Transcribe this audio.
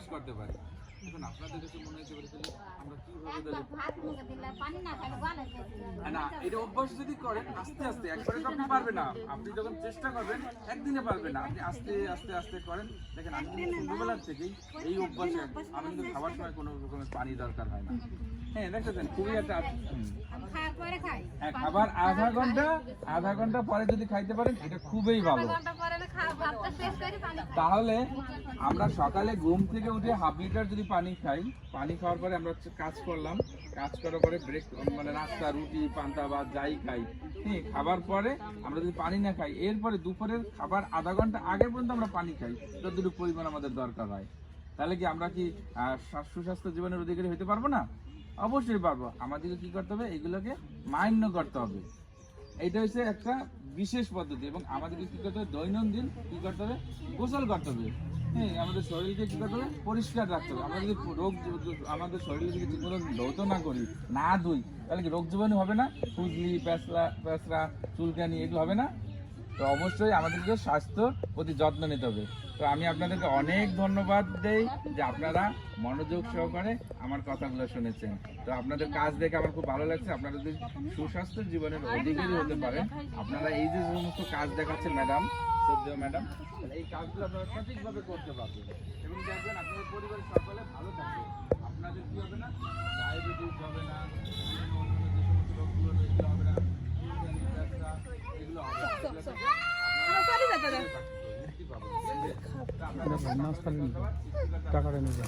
অভ্যাস করতে পারি। এখন আপনাদের কাছে মনে হতে পারে আমরা কিভাবে না, এটা অভ্যাস যদি করেন আস্তে আস্তে, একবারে তো আপনি পারবেন না। আপনি যখন চেষ্টা করবেন একদিনে পারবেন না, আপনি আস্তে আস্তে আস্তে করেন। দেখেন আমি কিন্তু ছোটবেলার থেকেই এই অভ্যাসে, আমি কিন্তু খাবার সময় কোনো রকমের পানি দরকার হয় না। হ্যাঁ দেখেছেন, খুবই একটা খাবার আধা ঘন্টা পরে যদি খাইতে পারেন এটা খুবই ভালো। তাহলে আমরা সকালে ঘুম থেকে উঠে হাফ লিটার যদি পানি খাই, পানি খাওয়ার পরে আমরা কাজ করলাম, কাজ করার পরে ব্রেক মানে নাস্তা, রুটি, পান্তা বা যাই খাই, খাবার পরে আমরা যদি পানি না খাই, এরপরে দুপুরের খাবার আধা ঘন্টা আগে পর্যন্ত আমরা পানি খাই, যতটুকু পরিমাণ আমাদের দরকার হয়, তাহলে কি আমরা কি সুস্বাস্থ্য জীবনের অধিকারী হতে পারবো না? অবশ্যই পারবো। আমাদেরকে কি করতে হবে, এগুলোকে মান্য করতে হবে। এইটা হচ্ছে একটা বিশেষ পদ্ধতি। এবং আমাদেরকে কি করতে হবে, দৈনন্দিন কি করতে হবে, গোসল করতে হবে। হ্যাঁ, আমাদের শরীরকে কি করতে হবে, পরিষ্কার রাখতে হবে। আমরা যদি আমাদের শরীরে যদি ঠিকমতো ধৌত না করি, না ধুই, তাহলে কি রোগ জীবাণু হবে না? খুজলি, পেঁচড়া, চুলকানি এগুলো হবে না? তো অবশ্যই আমাদেরকে স্বাস্থ্যর প্রতি যত্ন নিতে হবে। তো আমি আপনাদেরকে অনেক ধন্যবাদ দেই যে আপনারা মনোযোগ সহকারে আমার কথাগুলো শুনেছেন। তো আপনাদের কাজ দেখে আমার খুব ভালো লাগছে। আপনারা যদি সুস্বাস্থ্য জীবনের অধিকারী হতে পারেন, আপনারা এই যে সমস্ত কাজ দেখাচ্ছেন ম্যাডাম, শ্রদ্ধেয় ম্যাডাম, এই কাজগুলো আপনারা সঠিকভাবে করতে পারবেন এবং দেখবেন আপনাদের পরিবারের সকলে ভালো থাকবে। আপনাদের কি হবে না, ডায়াবেটিস হবে না, অন্যান্য যে সমস্ত রোগগুলো রয়েছে হবে না, এগুলো হবে না। টাকাটা নিয়ে